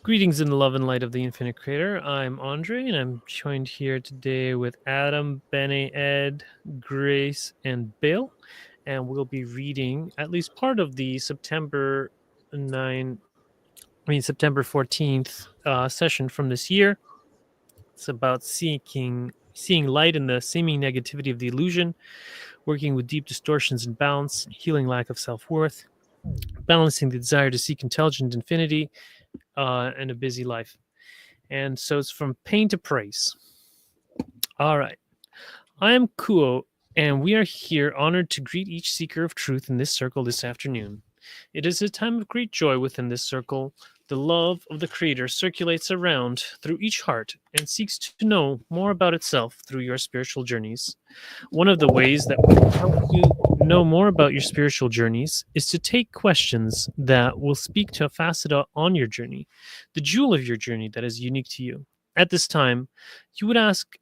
Greetings in the love and light of the infinite creator. I'm Andrii, and I'm joined here today with Adam, Benny, Ed, Grace, and Bill. And we'll be reading at least part of the September 14th session from this year. It's about seeing light in the seeming negativity of the illusion, working with deep distortions and balance, healing lack of self-worth, balancing the desire to seek intelligent infinity, and a busy life. And so it's from pain to praise. All right. I am Kuo, and we are here honored to greet each seeker of truth in this circle this afternoon. It is a time of great joy within this circle. The love of the Creator circulates around through each heart and seeks to know more about itself through your spiritual journeys. One of the ways that we can help you know more about your spiritual journeys is to take questions that will speak to a facet on your journey, the jewel of your journey that is unique to you. At this time, you would ask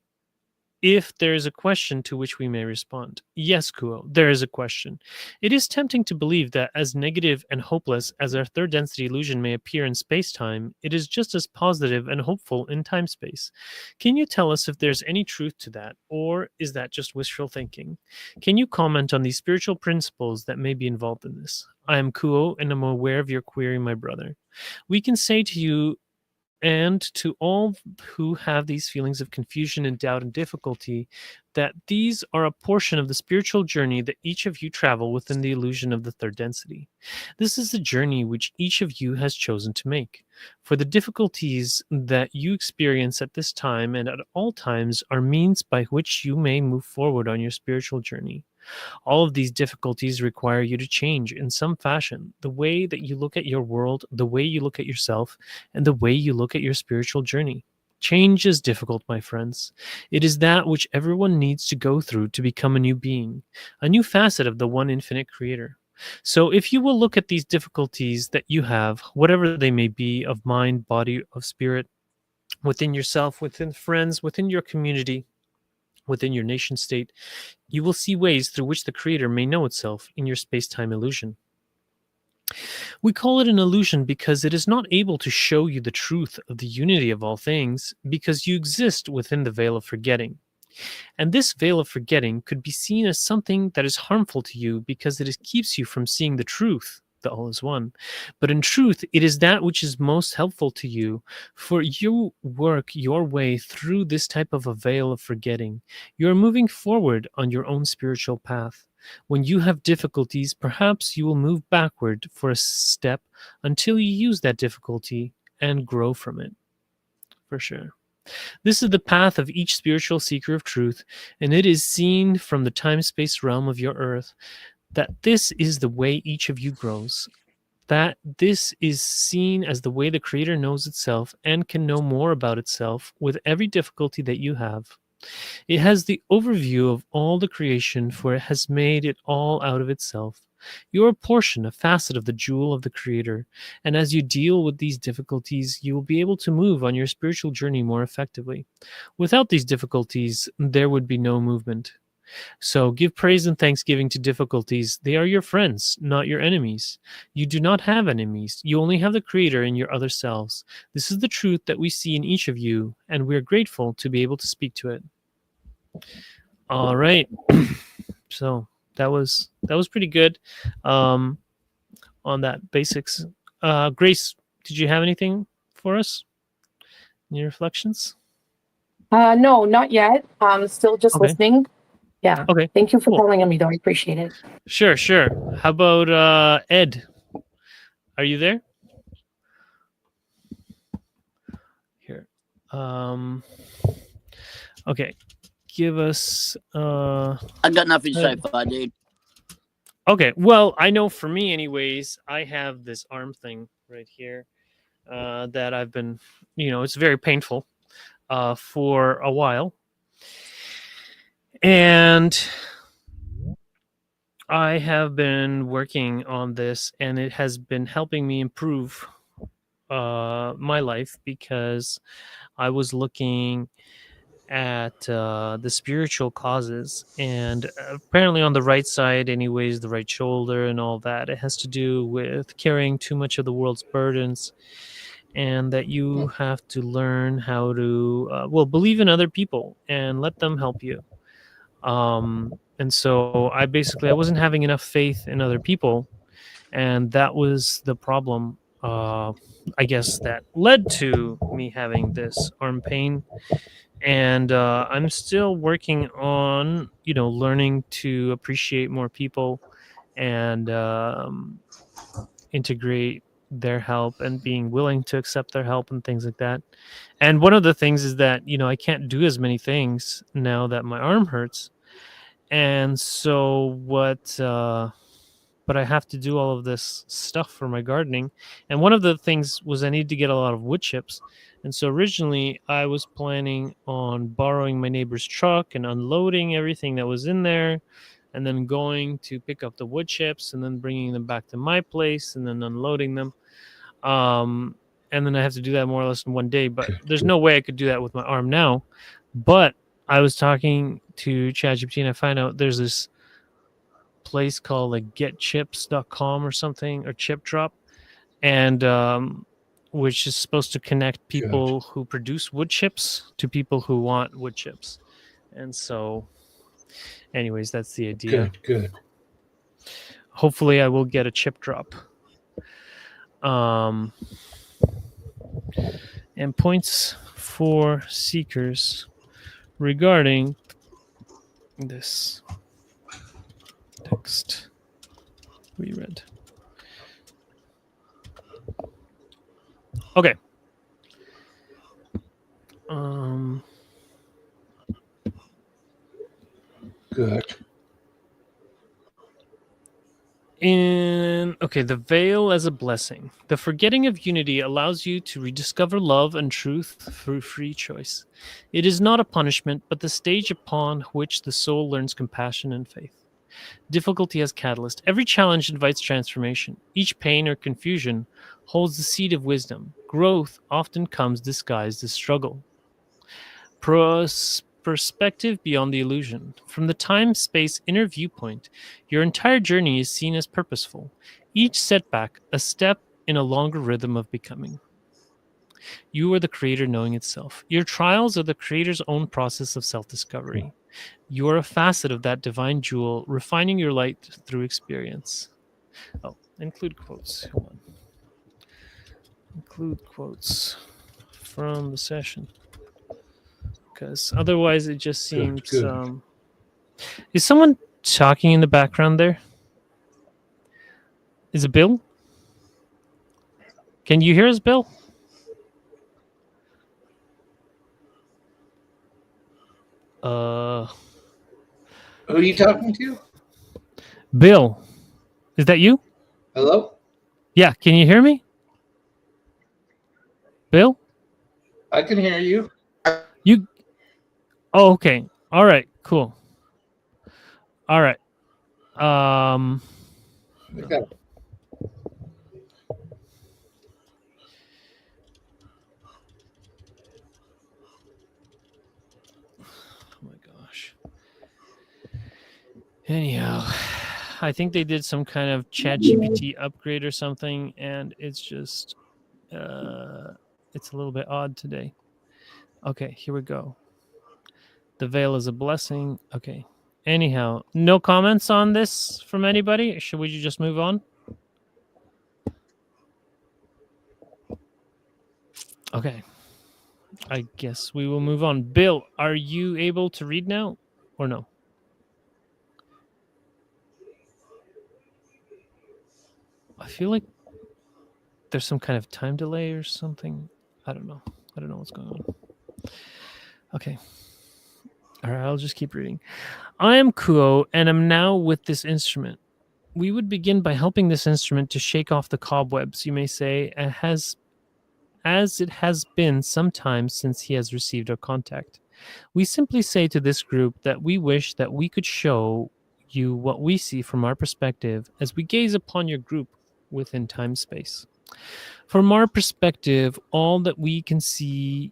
if there is a question to which we may respond. Yes, Kuo, there is a question. It is tempting to believe that as negative and hopeless as our third density illusion may appear in space-time, it is just as positive and hopeful in time-space. Can you tell us if there's any truth to that, or is that just wishful thinking? Can you comment on these spiritual principles that may be involved in this? I am Kuo, and I'm aware of your query, my brother. We can say to you and to all who have these feelings of confusion and doubt and difficulty, that these are a portion of the spiritual journey that each of you travel within the illusion of the third density. This is the journey which each of you has chosen to make. For the difficulties that you experience at this time and at all times are means by which you may move forward on your spiritual journey. All of these difficulties require you to change in some fashion the way that you look at your world, the way you look at yourself, and the way you look at your spiritual journey. Change is difficult, my friends. It is that which everyone needs to go through to become a new being, a new facet of the one infinite creator. So if you will look at these difficulties that you have, whatever they may be, of mind, body, of spirit, within yourself, within friends, within your community, within your nation state, you will see ways through which the Creator may know itself in your space-time illusion. We call it an illusion because it is not able to show you the truth of the unity of all things, because you exist within the veil of forgetting. And this veil of forgetting could be seen as something that is harmful to you because it keeps you from seeing the truth, the all is one. But in truth, it is that which is most helpful to you, for you work your way through this type of a veil of forgetting. You are moving forward on your own spiritual path. When you have difficulties, perhaps you will move backward for a step until you use that difficulty and grow from it. For sure. This is the path of each spiritual seeker of truth, and it is seen from the time-space realm of your earth that this is the way each of you grows, that this is seen as the way the Creator knows itself and can know more about itself with every difficulty that you have. It has the overview of all the creation, for it has made it all out of itself. You are a portion, a facet of the jewel of the Creator, and as you deal with these difficulties, you will be able to move on your spiritual journey more effectively. Without these difficulties, there would be no movement. So give praise and thanksgiving to difficulties. They are your friends, not your enemies. You do not have enemies. You only have the Creator in your other selves. This is the truth that we see in each of you, and we are grateful to be able to speak to it. All right. So that was pretty good on that basics. Grace, did you have anything for us in your reflections? No, not yet. Still just Okay. listening. Yeah. Okay. Thank you for Cool. calling on me, though. I appreciate it. Sure. How about Ed? Are you there? Here. Okay. Give us. I got nothing to say far, dude. Okay. Well, I know for me, anyways, I have this arm thing right here that I've been, it's very painful for a while. And I have been working on this, and it has been helping me improve my life, because I was looking at the spiritual causes, and apparently on the right side anyways, the right shoulder and all that, it has to do with carrying too much of the world's burdens. and that you have to learn how to believe in other people and let them help you. And so I wasn't having enough faith in other people, and that was the problem. I guess that led to me having this arm pain, and I'm still working on learning to appreciate more people and integrate their help and being willing to accept their help and things like that. And one of the things is that I can't do as many things now that my arm hurts, and so but I have to do all of this stuff for my gardening. And one of the things was I need to get a lot of wood chips. And so originally I was planning on borrowing my neighbor's truck and unloading everything that was in there, and then going to pick up the wood chips and then bringing them back to my place and then unloading them. And then I have to do that more or less in one day, but there's no way I could do that with my arm now. But I was talking to ChatGPT and I find out there's this place called like getchips.com or something, or chip drop, and which is supposed to connect people who produce wood chips to people who want wood chips. And so anyways, that's the idea. Good. Hopefully I will get a chip drop. And points for seekers regarding this text we read. Okay. Good. The veil as a blessing. The forgetting of unity allows you to rediscover love and truth through free choice. It is not a punishment, but the stage upon which the soul learns compassion and faith. Difficulty as catalyst. Every challenge invites transformation. Each pain or confusion holds the seed of wisdom. Growth often comes disguised as struggle. Perspective beyond the illusion. From the time-space inner viewpoint, your entire journey is seen as purposeful. Each setback, a step in a longer rhythm of becoming. You are the creator knowing itself. Your trials are the creator's own process of self-discovery. You are a facet of that divine jewel, refining your light through experience. Oh, include quotes. Hold on. Include quotes from the session. Because otherwise it just seems... Good. Is someone talking in the background there? Is it Bill? Can you hear us, Bill? Who are you talking to? Bill, is that you? Hello? Yeah, can you hear me? Bill? I can hear you. Oh, okay. All right, cool. All right. Okay. Oh my gosh. Anyhow, I think they did some kind of ChatGPT upgrade or something, and it's just it's a little bit odd today. Okay, here we go. The veil is a blessing. Okay. Anyhow, no comments on this from anybody? Should we just move on? Okay. I guess we will move on. Bill, are you able to read now or no? I feel like there's some kind of time delay or something. I don't know. I don't know what's going on. Okay. All right, I'll just keep reading. I am Kuo, and am now with this instrument. We would begin by helping this instrument to shake off the cobwebs, you may say, as it has been some time since he has received our contact. We simply say to this group that we wish that we could show you what we see from our perspective as we gaze upon your group within time-space. From our perspective, all that we can see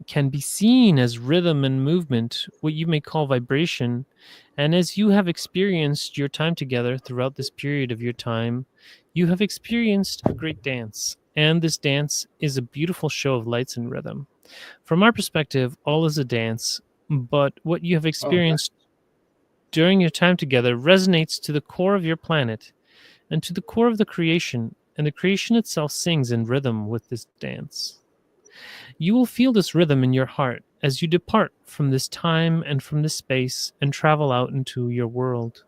can be seen as rhythm and movement, what you may call vibration. And as you have experienced your time together throughout this period of your time, you have experienced a great dance. and this dance is a beautiful show of lights and rhythm. From our perspective, all is a dance, but what you have experienced during your time together resonates to the core of your planet and to the core of the creation, and the creation itself sings in rhythm with this dance. You will feel this rhythm in your heart as you depart from this time and from this space and travel out into your world.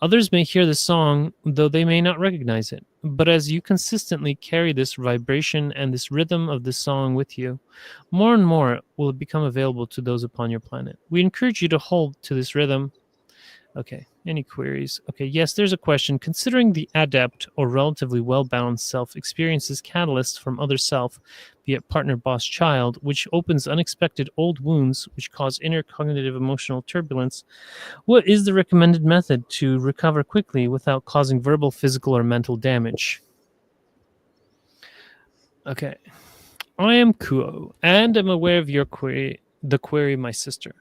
Others may hear the song, though they may not recognize it, but as you consistently carry this vibration and this rhythm of the song with you, more and more will it become available to those upon your planet. We encourage you to hold to this rhythm. Okay, any queries? Okay, yes, there's a question. Considering the adept or relatively well-balanced self experiences catalysts from other self, be it partner, boss, child, which opens unexpected old wounds which cause inner cognitive emotional turbulence, what is the recommended method to recover quickly without causing verbal, physical, or mental damage? Okay. I am Kuo, and am aware of your query, the query, my sister.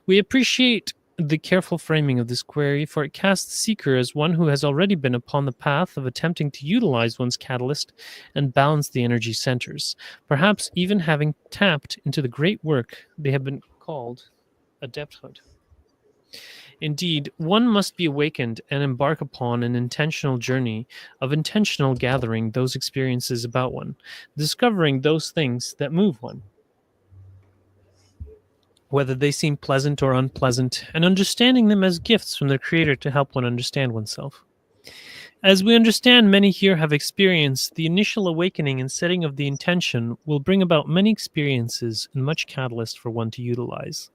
We appreciate the careful framing of this query, for it casts the seeker as one who has already been upon the path of attempting to utilize one's catalyst and balance the energy centers, perhaps even having tapped into the great work they have been called adepthood. Indeed, one must be awakened and embark upon an intentional journey of intentional gathering those experiences about one, discovering those things that move one, whether they seem pleasant or unpleasant, and understanding them as gifts from their Creator to help one understand oneself. As we understand, many here have experienced the initial awakening and setting of the intention will bring about many experiences and much catalyst for one to utilize.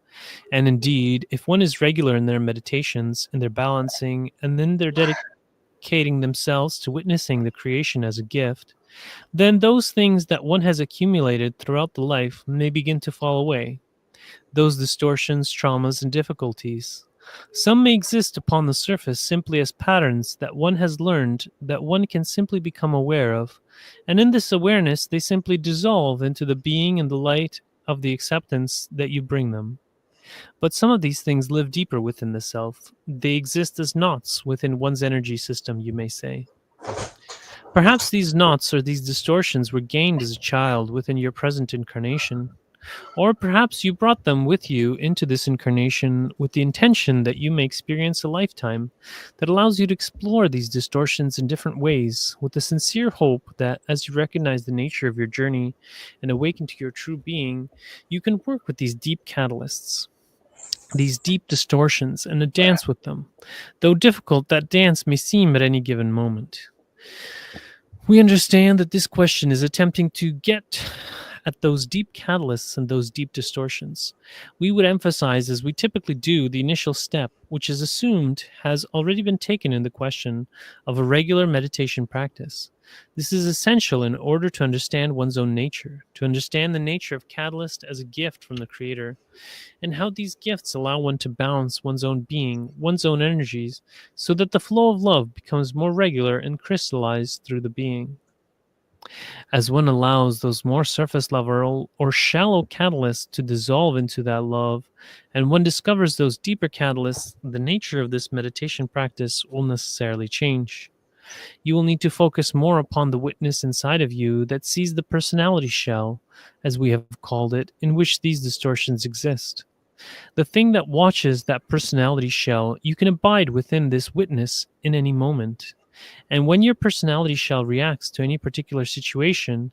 And indeed, if one is regular in their meditations, in their balancing, and then they're dedicating themselves to witnessing the creation as a gift, then those things that one has accumulated throughout the life may begin to fall away. Those distortions, traumas, and difficulties. Some may exist upon the surface simply as patterns that one has learned that one can simply become aware of, and in this awareness they simply dissolve into the being and the light of the acceptance that you bring them. But some of these things live deeper within the self. They exist as knots within one's energy system, you may say. Perhaps these knots or these distortions were gained as a child within your present incarnation. Or perhaps you brought them with you into this incarnation with the intention that you may experience a lifetime that allows you to explore these distortions in different ways, with the sincere hope that as you recognize the nature of your journey and awaken to your true being, you can work with these deep catalysts, these deep distortions, and dance with them. Though difficult, that dance may seem at any given moment. We understand that this question is attempting to get at those deep catalysts and those deep distortions. We would emphasize, as we typically do, the initial step, which is assumed has already been taken in the question of a regular meditation practice. This is essential in order to understand one's own nature, to understand the nature of catalyst as a gift from the Creator, and how these gifts allow one to balance one's own being, one's own energies, so that the flow of love becomes more regular and crystallized through the being. As one allows those more surface level or shallow catalysts to dissolve into that love, and one discovers those deeper catalysts, the nature of this meditation practice will necessarily change. You will need to focus more upon the witness inside of you that sees the personality shell, as we have called it, in which these distortions exist. The thing that watches that personality shell, you can abide within this witness in any moment. And when your personality shell reacts to any particular situation,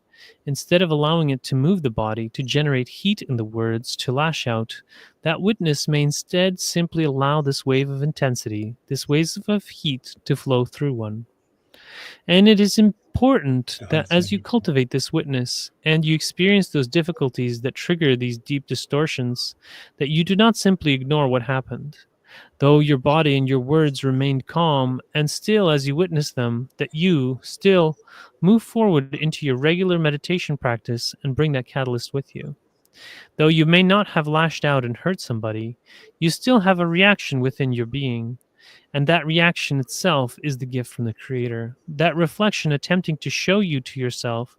instead of allowing it to move the body, to generate heat in the words, to lash out, that witness may instead simply allow this wave of intensity, this wave of heat to flow through one. And it is important that as you cultivate this witness and you experience those difficulties that trigger these deep distortions, that you do not simply ignore what happened. Though your body and your words remained calm, and still as you witness them, that you still move forward into your regular meditation practice and bring that catalyst with you. Though you may not have lashed out and hurt somebody, you still have a reaction within your being, and that reaction itself is the gift from the Creator. That reflection attempting to show you to yourself,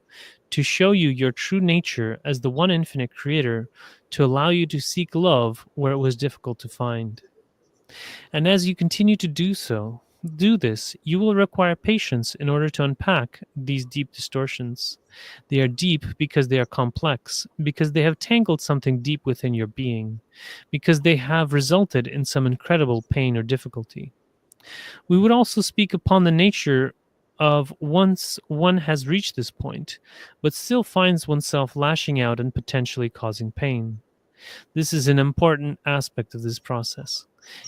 to show you your true nature as the one infinite Creator, to allow you to seek love where it was difficult to find. And as you continue to do so, do this, you will require patience in order to unpack these deep distortions. They are deep because they are complex, because they have tangled something deep within your being, because they have resulted in some incredible pain or difficulty. We would also speak upon the nature of once one has reached this point, but still finds oneself lashing out and potentially causing pain. This is an important aspect of this process.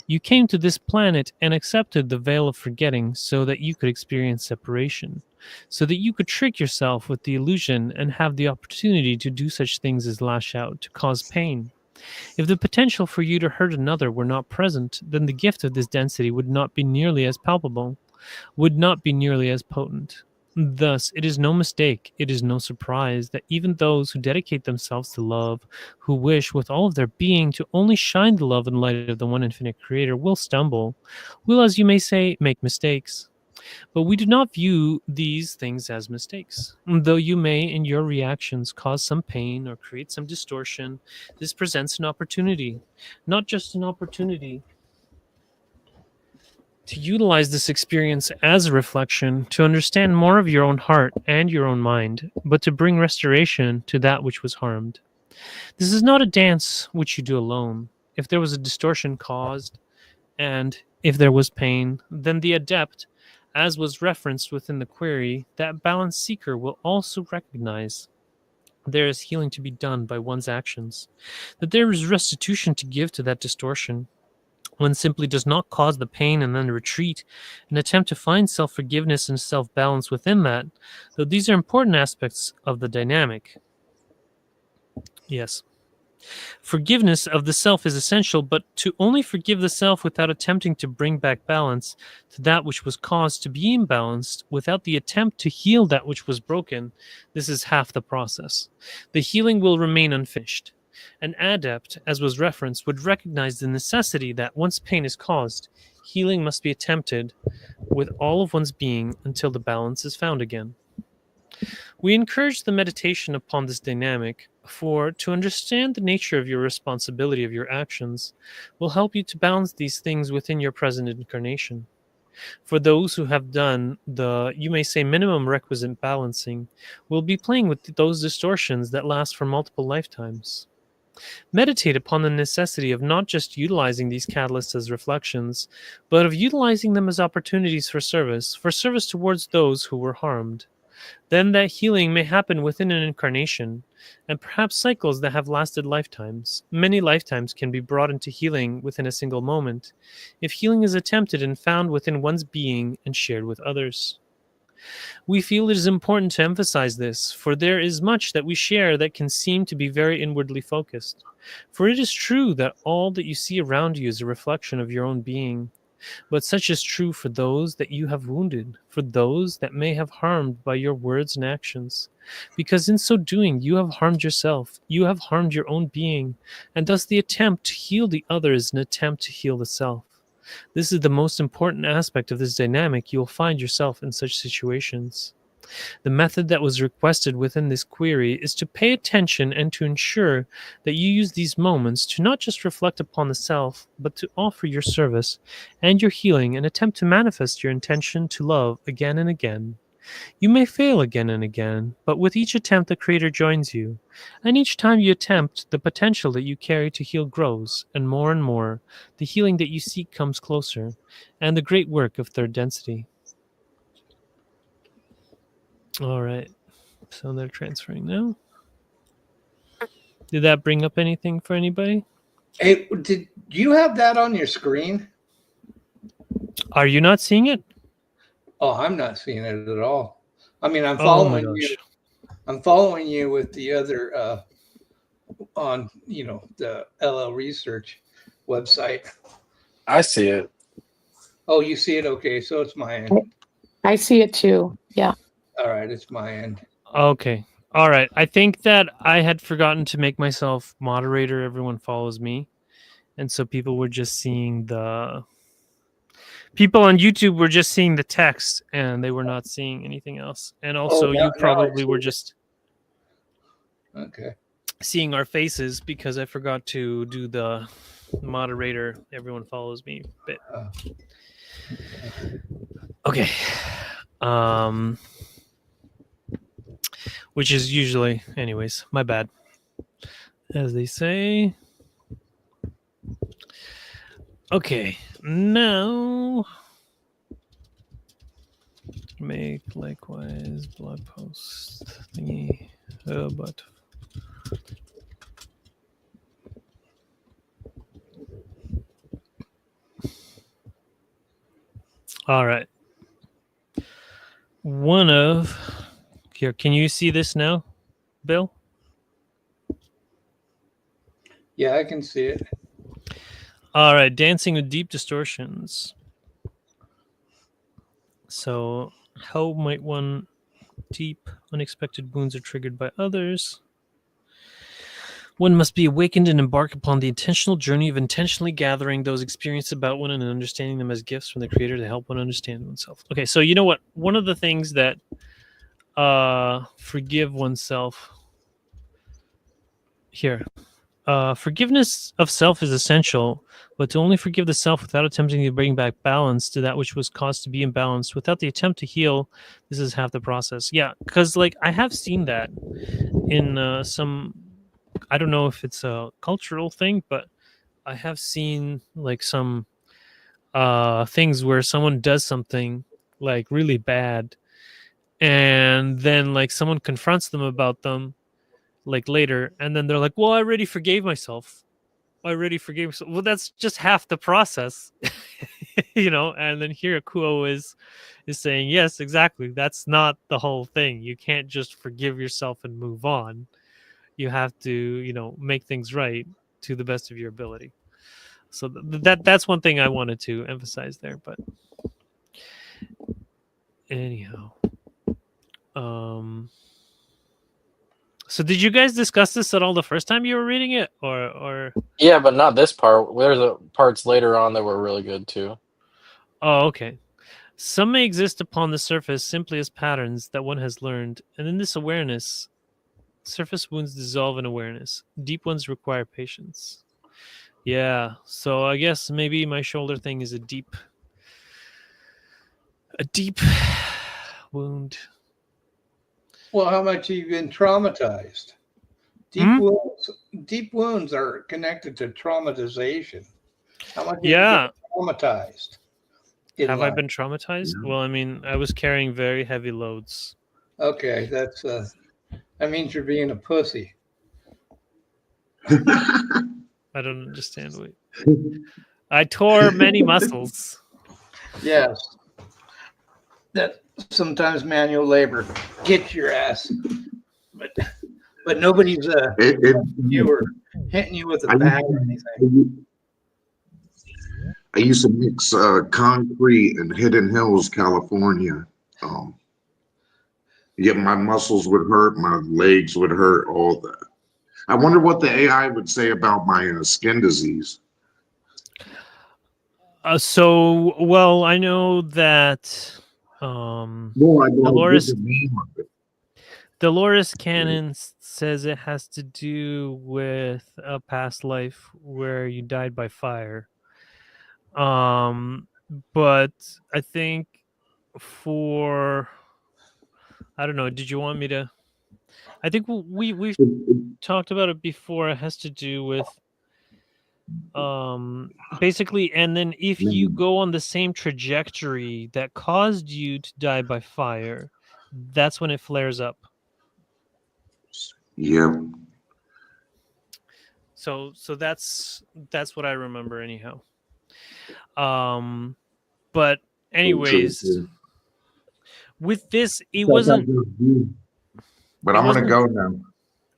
You came to this planet and accepted the veil of forgetting so that you could experience separation, so that you could trick yourself with the illusion and have the opportunity to do such things as lash out, to cause pain. If the potential for you to hurt another were not present, then the gift of this density would not be nearly as palpable, would not be nearly as potent. Thus, it is no mistake, it is no surprise that even those who dedicate themselves to love, who wish with all of their being to only shine the love and light of the one infinite creator, will stumble, will, as you may say, make mistakes. But we do not view these things as mistakes. Though you may, in your reactions, cause some pain or create some distortion, this presents an opportunity. Not just an opportunity to utilize this experience as a reflection, to understand more of your own heart and your own mind, but to bring restoration to that which was harmed. This is not a dance which you do alone. If there was a distortion caused, and if there was pain, then the adept, as was referenced within the query, that balanced seeker will also recognize there is healing to be done by one's actions, that there is restitution to give to that distortion. One simply does not cause the pain and then retreat and attempt to find self-forgiveness and self-balance within that, though these are important aspects of the dynamic. Yes. Forgiveness of the self is essential, but to only forgive the self without attempting to bring back balance to that which was caused to be imbalanced, without the attempt to heal that which was broken, this is half the process. The healing will remain unfinished. An adept, as was referenced, would recognize the necessity that once pain is caused, healing must be attempted with all of one's being until the balance is found again. We encourage the meditation upon this dynamic, for to understand the nature of your responsibility of your actions will help you to balance these things within your present incarnation. For those who have done the, you may say, minimum requisite balancing, will be playing with those distortions that last for multiple lifetimes. Meditate upon the necessity of not just utilizing these catalysts as reflections, but of utilizing them as opportunities for service towards those who were harmed. Then that healing may happen within an incarnation, and perhaps cycles that have lasted lifetimes. Many lifetimes can be brought into healing within a single moment, if healing is attempted and found within one's being and shared with others. We feel it is important to emphasize this, for there is much that we share that can seem to be very inwardly focused. For it is true that all that you see around you is a reflection of your own being, but such is true for those that you have wounded, for those that may have harmed by your words and actions. Because in so doing, you have harmed yourself, you have harmed your own being, and thus the attempt to heal the other is an attempt to heal the self. This is the most important aspect of this dynamic. You will find yourself in such situations. The method that was requested within this query is to pay attention and to ensure that you use these moments to not just reflect upon the self, but to offer your service and your healing and attempt to manifest your intention to love again and again. You may fail again and again, but with each attempt the Creator joins you, and each time you attempt, the potential that you carry to heal grows, and more, the healing that you seek comes closer, and the great work of third density. All right, so they're transferring now. Did that bring up anything for anybody? Hey, did you have that on your screen? Are you not seeing it? Oh, I'm not seeing it at all. I mean, I'm Oh my following you. gosh. I'm following you with the other on, the LL Research website. I see it. Oh, you see it? Okay, so it's my end. I see it too. Yeah. All right, it's my end. Okay. All right. I think that I had forgotten to make myself moderator. Everyone follows me. And so people were just seeing the... People on YouTube were just seeing the text and they were not seeing anything else. And also now you probably I were see it. just Okay. seeing our faces because I forgot to do the moderator. Everyone follows me bit. Okay. Which is usually, anyways, my bad. As they say. Okay, now make likewise blog post thingy. But all right. One of here. Can you see this now, Bill? Yeah, I can see it. All right, dancing with deep distortions. So, how might one deep, unexpected wounds are triggered by others? One must be awakened and embark upon the intentional journey of intentionally gathering those experiences about one and understanding them as gifts from the Creator to help one understand oneself. Okay, so you know what? One of the things that forgive oneself here. Forgiveness of self is essential, but to only forgive the self without attempting to bring back balance to that which was caused to be imbalanced, without the attempt to heal, this is half the process. Yeah, because like I have seen that in some, I don't know if it's a cultural thing, but I have seen like some things where someone does something like really bad, and then like someone confronts them about them like later, and then they're like, well, I already forgave myself. I already forgave myself. Well, that's just half the process. You know. And then here Kuo is saying, yes, exactly, that's not the whole thing. You can't just forgive yourself and move on. You have to, you know, make things right to the best of your ability. So that's one thing I wanted to emphasize there. But anyhow, so did you guys discuss this at all the first time you were reading it, or? Yeah, but not this part. There's parts later on that were really good too. Oh, okay. Some may exist upon the surface simply as patterns that one has learned, and in this awareness, surface wounds dissolve in awareness. Deep ones require patience. Yeah, so I guess maybe my shoulder thing is a deep wound. Well, how much have you been traumatized? Deep wounds are connected to traumatization. How much have you been traumatized? Have I been traumatized? Yeah. Well, I mean, I was carrying very heavy loads. Okay, that's that means you're being a pussy. I don't understand. Wait. I tore many muscles. Yes. That sometimes manual labor gets your ass, but nobody's you were hitting you with a bat or anything. I used to mix concrete in Hidden Hills, California. Yeah, my muscles would hurt, my legs would hurt, all that. I wonder what the AI would say about my skin disease. Well, I know that Dolores Cannon says it has to do with a past life where you died by fire. But I think I don't know, did you want me to? I think we've talked about it before. It has to do with basically, and then if you go on the same trajectory that caused you to die by fire, that's when it flares up. Yep. So that's what I remember anyhow. But anyways, with this, it wasn't. But I'm gonna go now.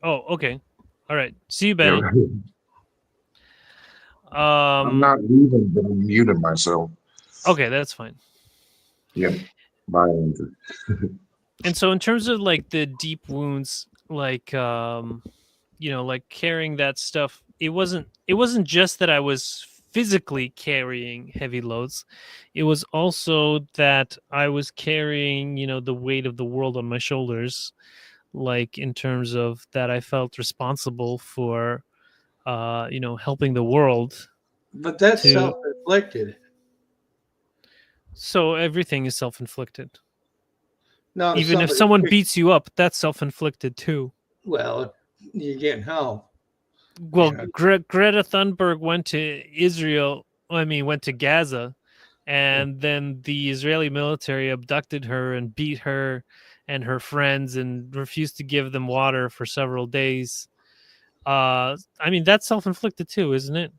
Oh, okay. All right. See you, Benny. Yeah. I'm not leaving, but I'm muting myself. Okay, that's fine. Yep. Bye, Andrew. And so in terms of like the deep wounds, like like carrying that stuff, it wasn't just that I was physically carrying heavy loads. It was also that I was carrying, the weight of the world on my shoulders, like in terms of that I felt responsible for helping the world. But that's self-inflicted. So everything is self-inflicted. No, Even if somebody someone picked- beats you up, that's self-inflicted too. well, you're getting help. Well, Yeah. Greta Thunberg went to Israel. Went to Gaza, and then the Israeli military abducted her and beat her and her friends and refused to give them water for several days. That's self-inflicted too, isn't it?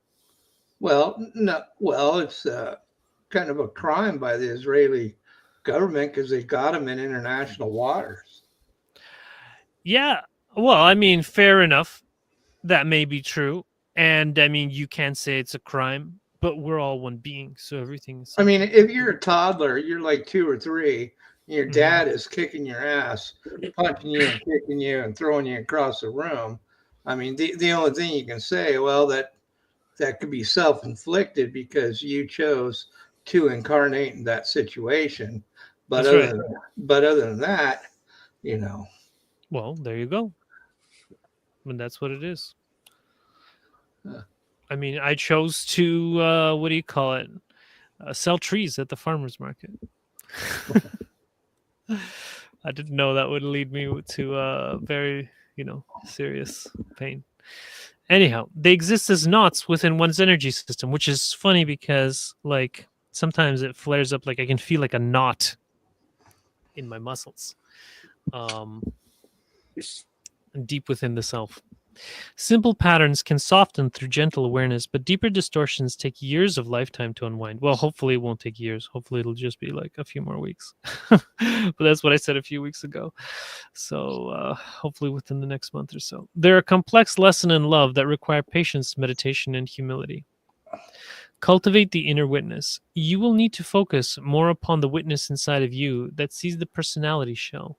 Well, no, well, it's kind of a crime by the Israeli government because they got him in international waters. Yeah. Well, fair enough. That may be true. And you can say it's a crime, but we're all one being, so everything is I mean, if you're a toddler, you're like 2 or 3, and your Mhm. dad is kicking your ass, punching you and kicking you and throwing you across the room. I mean, the only thing you can say, well, that could be self-inflicted because you chose to incarnate in that situation. But That's right. other than that, you know, Well, there you go. And that's what it is. Huh. I chose to what do you call it? Sell trees at the farmers market. I didn't know that would lead me to very, serious pain. Anyhow, they exist as knots within one's energy system, which is funny because, like, sometimes it flares up. Like I can feel like a knot in my muscles, deep within the self. Simple patterns can soften through gentle awareness, but deeper distortions take years of lifetime to unwind. Well, hopefully it won't take years. Hopefully it'll just be like a few more weeks. But that's what I said a few weeks ago. So hopefully within the next month or so. They're a complex lesson in love that require patience, meditation, and humility. Cultivate the inner witness. You will need to focus more upon the witness inside of you that sees the personality shell.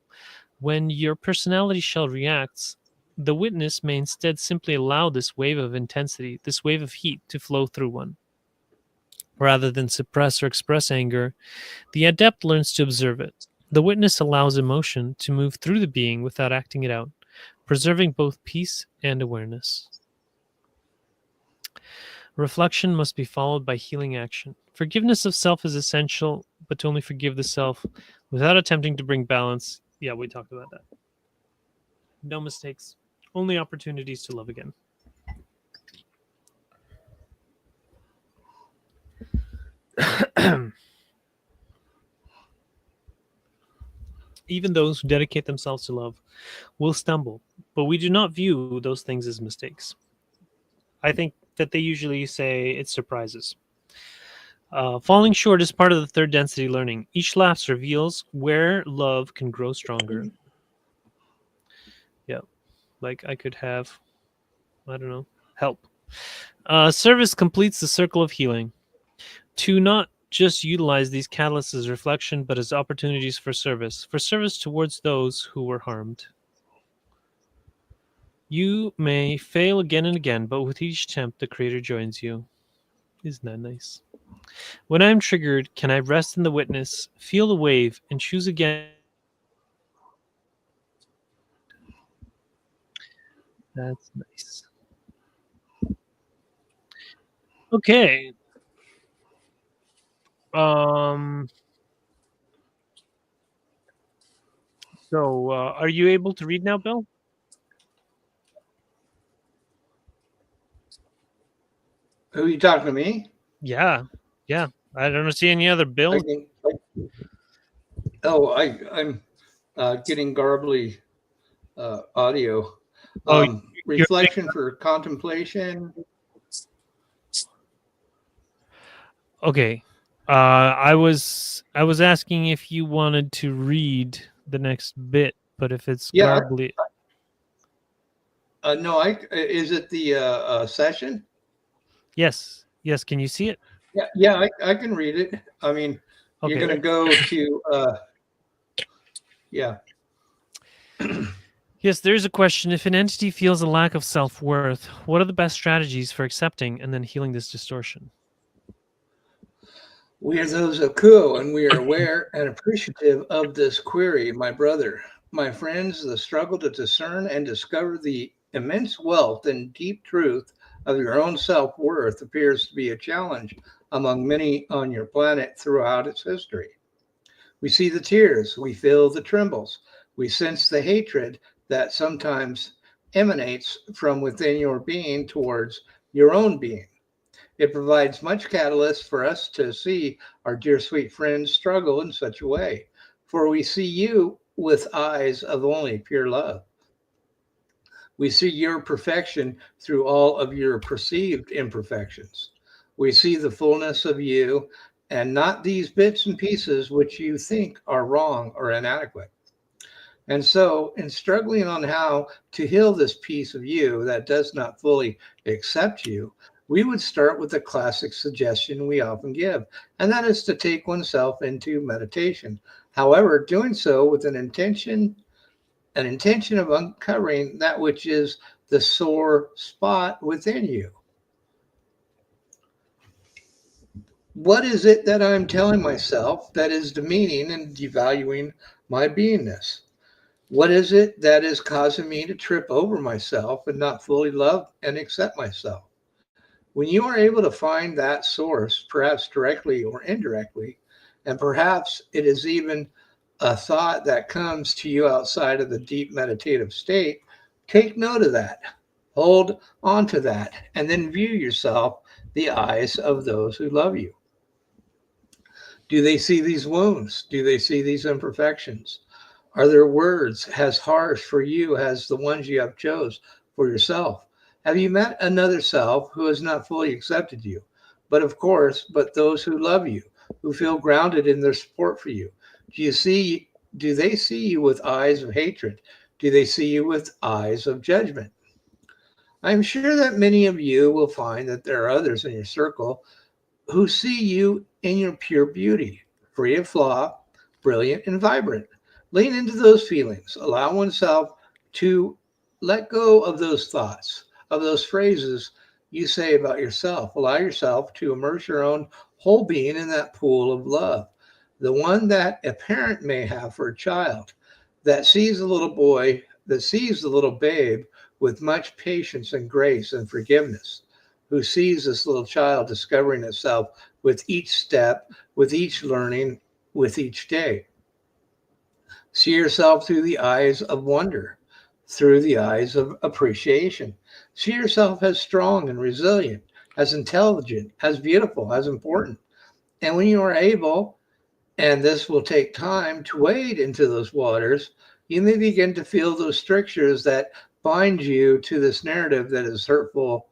When your personality shell reacts, the witness may instead simply allow this wave of intensity, this wave of heat to flow through one. Rather than suppress or express anger, the adept learns to observe it. The witness allows emotion to move through the being without acting it out, preserving both peace and awareness. Reflection must be followed by healing action. Forgiveness of self is essential, but to only forgive the self without attempting to bring balance. Yeah, we talked about that. No mistakes, only opportunities to love again. Even those who dedicate themselves to love will stumble, but we do not view those things as mistakes. I think that they usually say it's surprises. Falling short is part of the third density learning. Each lapse reveals where love can grow stronger. Yeah, like I could have, I don't know, help. Service completes the circle of healing. To not just utilize these catalysts as reflection, but as opportunities for service towards those who were harmed. You may fail again and again, but with each attempt, the Creator joins you. Isn't that nice? When I am triggered, can I rest in the witness, feel the wave, and choose again? That's nice. Okay. So, are you able to read now, Bill? who are you talking to me? Yeah. I don't see any other I Bills. think, I'm getting garbly audio. Oh, you're Reflection for contemplation. okay. I was asking if you wanted to read the next bit, but if it's Yeah. garbly, No, is it the session? yes. Can you see it? Yeah, I can read it. I mean, Okay. you're going to go to, yeah. Yes, there's a question. If an entity feels a lack of self-worth, what are the best strategies for accepting and then healing this distortion? We are those of Kuo, and we are aware and appreciative of this query, my brother. My friends, the struggle to discern and discover the immense wealth and deep truth of your own self-worth appears to be a challenge among many on your planet throughout its history. We see the tears, we feel the trembles, we sense the hatred that sometimes emanates from within your being towards your own being. It provides much catalyst for us to see our dear sweet friends struggle in such a way, for we see you with eyes of only pure love. We see your perfection through all of your perceived imperfections. We see the fullness of you and not these bits and pieces which you think are wrong or inadequate. And so, in struggling on how to heal this piece of you that does not fully accept you, we would start with the classic suggestion we often give, and that is to take oneself into meditation. However, doing so with an intention of uncovering that which is the sore spot within you. What is it that I'm telling myself that is demeaning and devaluing my beingness? What is it that is causing me to trip over myself and not fully love and accept myself? When you are able to find that source, perhaps directly or indirectly, and perhaps it is even a thought that comes to you outside of the deep meditative state, take note of that, hold on to that, and then view yourself the eyes of those who love you. Do they see these wounds? Do they see these imperfections? Are their words as harsh for you as the ones you have chose for yourself? Have you met another self who has not fully accepted you? But of course, but those who love you, who feel grounded in their support for you. Do they see you with eyes of hatred? Do they see you with eyes of judgment? I'm sure that many of you will find that there are others in your circle who see you in your pure beauty, free of flaw, brilliant and vibrant. Lean into those feelings. Allow oneself to let go of those thoughts, of those phrases you say about yourself. Allow yourself to immerse your own whole being in that pool of love, the one that a parent may have for a child, that sees a little boy, that sees the little babe with much patience and grace and forgiveness, who sees this little child discovering itself with each step, with each learning, with each day. See yourself through the eyes of wonder, through the eyes of appreciation. See yourself as strong and resilient, as intelligent, as beautiful, as important. And when you are able, and this will take time, to wade into those waters, you may begin to feel those strictures that bind you to this narrative that is hurtful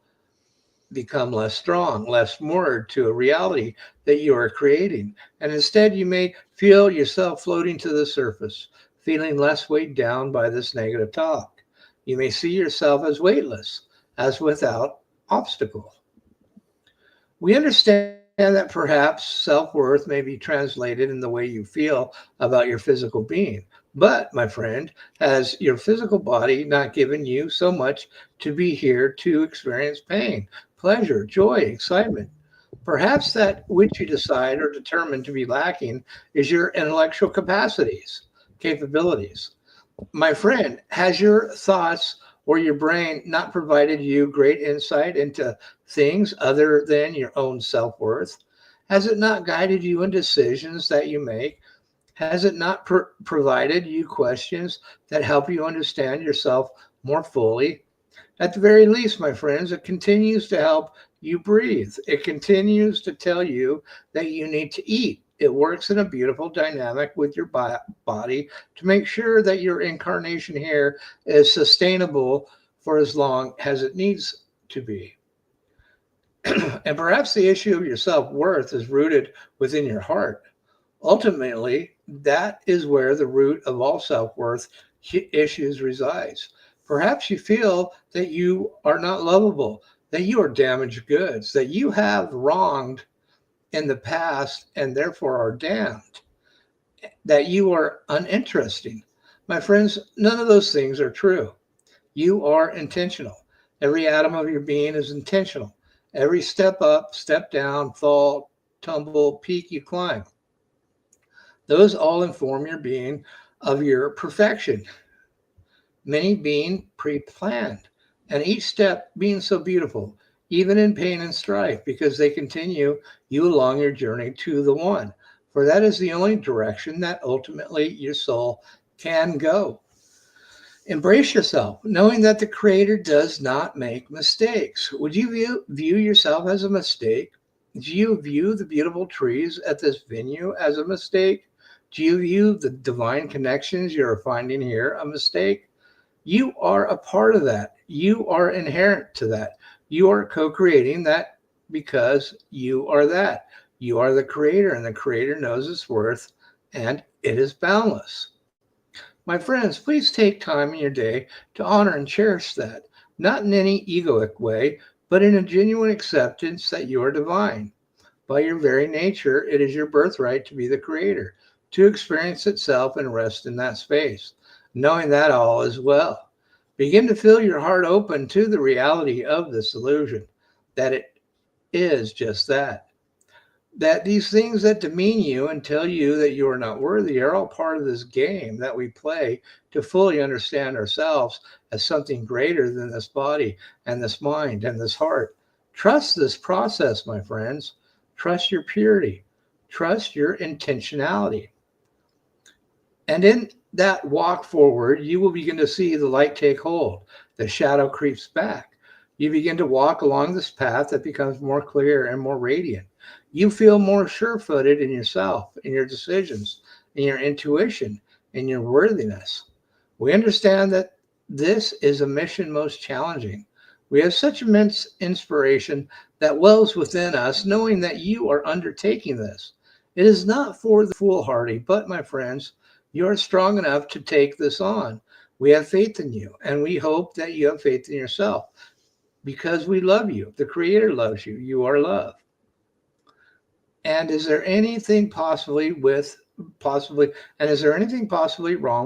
become less strong, less moored to a reality that you are creating. And instead, you may feel yourself floating to the surface, feeling less weighed down by this negative talk. You may see yourself as weightless, as without obstacle. We understand that perhaps self-worth may be translated in the way you feel about your physical being. But, my friend, has your physical body not given you so much to be here to experience pain, pleasure, joy, excitement? Perhaps that which you decide or determine to be lacking is your intellectual capabilities. My friend, has your thoughts or your brain not provided you great insight into things other than your own self-worth? Has it not guided you in decisions that you make? Has it not provided you questions that help you understand yourself more fully? At the very least, my friends, it continues to help you breathe. It continues to tell you that you need to eat. It works in a beautiful dynamic with your body to make sure that your incarnation here is sustainable for as long as it needs to be. And perhaps the issue of your self-worth is rooted within your heart. Ultimately, that is where the root of all self-worth issues resides. Perhaps you feel that you are not lovable, that you are damaged goods, that you have wronged in the past and therefore are damned, that you are uninteresting. My friends, none of those things are true. You are intentional. Every atom of your being is intentional. Every step up, step down, fall, tumble, peak you climb, those all inform your being of your perfection, many being pre-planned, and each step being so beautiful. even in pain and strife, because they continue you along your journey to the one. For that is the only direction that ultimately your soul can go. Embrace yourself, knowing that the Creator does not make mistakes. Would you view yourself as a mistake? Do you view the beautiful trees at this venue as a mistake? Do you view the divine connections you're finding here a mistake? You are a part of that. You are inherent to that. You are co-creating that because you are that. You are the Creator, and the Creator knows its worth, and it is boundless. My friends, please take time in your day to honor and cherish that, not in any egoic way, but in a genuine acceptance that you are divine. By your very nature, it is your birthright to be the Creator, to experience itself and rest in that space, knowing that all is well. Begin to feel your heart open to the reality of this illusion, that it is just that. That these things that demean you and tell you that you are not worthy are all part of this game that we play to fully understand ourselves as something greater than this body and this mind and this heart. Trust this process, my friends. Trust your purity. Trust your intentionality. And in that walk forward, you will begin to see the light take hold. The shadow creeps back. You begin to walk along this path that becomes more clear and more radiant. You feel more sure-footed in yourself, in your decisions, in your intuition, in your worthiness. We understand that this is a mission most challenging. We have such immense inspiration that wells within us, knowing that you are undertaking this. It is not for the foolhardy, but, my friends, you are strong enough to take this on. We have faith in you, and we hope that you have faith in yourself because we love you. The Creator loves you. You are love. And is there anything possibly wrong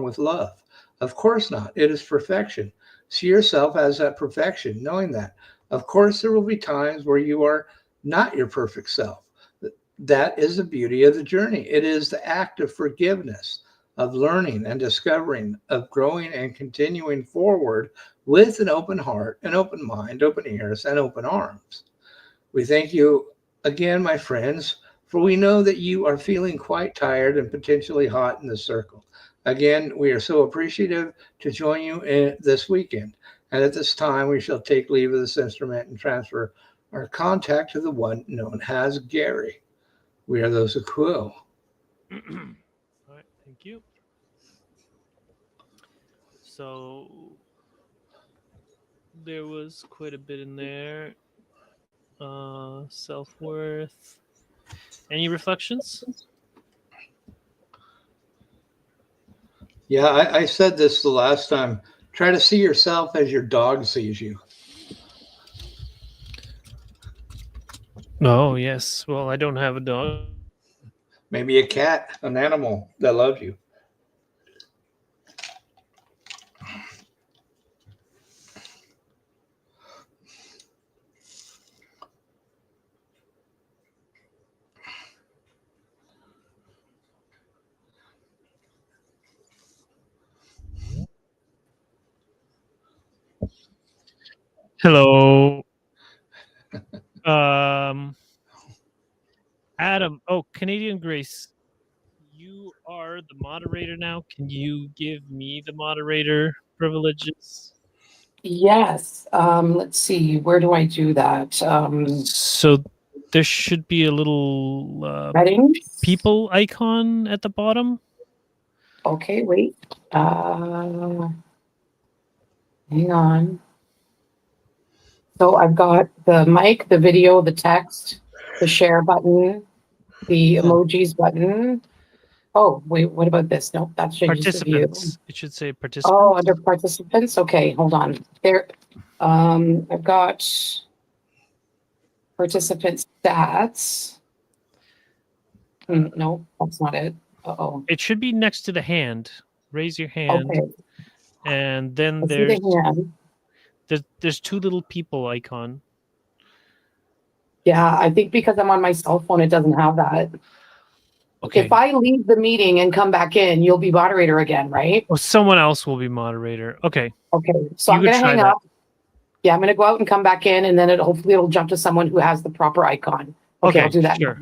with love? Of course not. It is perfection. See yourself as that perfection, knowing that. Of course, there will be times where you are not your perfect self. That is the beauty of the journey. It is the act of forgiveness, of learning and discovering, of growing and continuing forward with an open heart, an open mind, open ears, and open arms. We thank you again, my friends, for we know that you are feeling quite tired and potentially hot in the circle. Again, we are so appreciative to join you this weekend. And at this time, we shall take leave of this instrument and transfer our contact to the one known as Gary. We are those who will. All right, thank you. So there was quite a bit in there. Self-worth. Any reflections? Yeah, I said this the last time. Try to see yourself as your dog sees you. Oh, yes. Well, I don't have a dog. Maybe a cat, an animal that loves you. Hello. Adam. Oh, Canadian Grace. You are the moderator now. Can you give me the moderator privileges? Yes. Let's see. Where do I do that? So there should be a little Settings. people icon at the bottom. Okay, wait. Hang on. So I've got the mic, the video, the text, the share button, the emojis button. Oh, wait, what about this? Nope, that changes the view. Participants. It should say participants. Oh, under participants. Okay, hold on. There, I've got participant stats. No, that's not it. Uh-oh. It should be next to the hand. Raise your hand. Okay. And then I see the hand. there's two little people icon. Yeah, I think because I'm on my cell phone, it doesn't have that. Okay. If I leave the meeting and come back in, you'll be moderator again, right? Well, someone else will be moderator. Okay. Okay, so You I'm could going to try hang that. up. Yeah, I'm going to go out and come back in, and then hopefully it'll jump to someone who has the proper icon. Okay, I'll do that. Sure.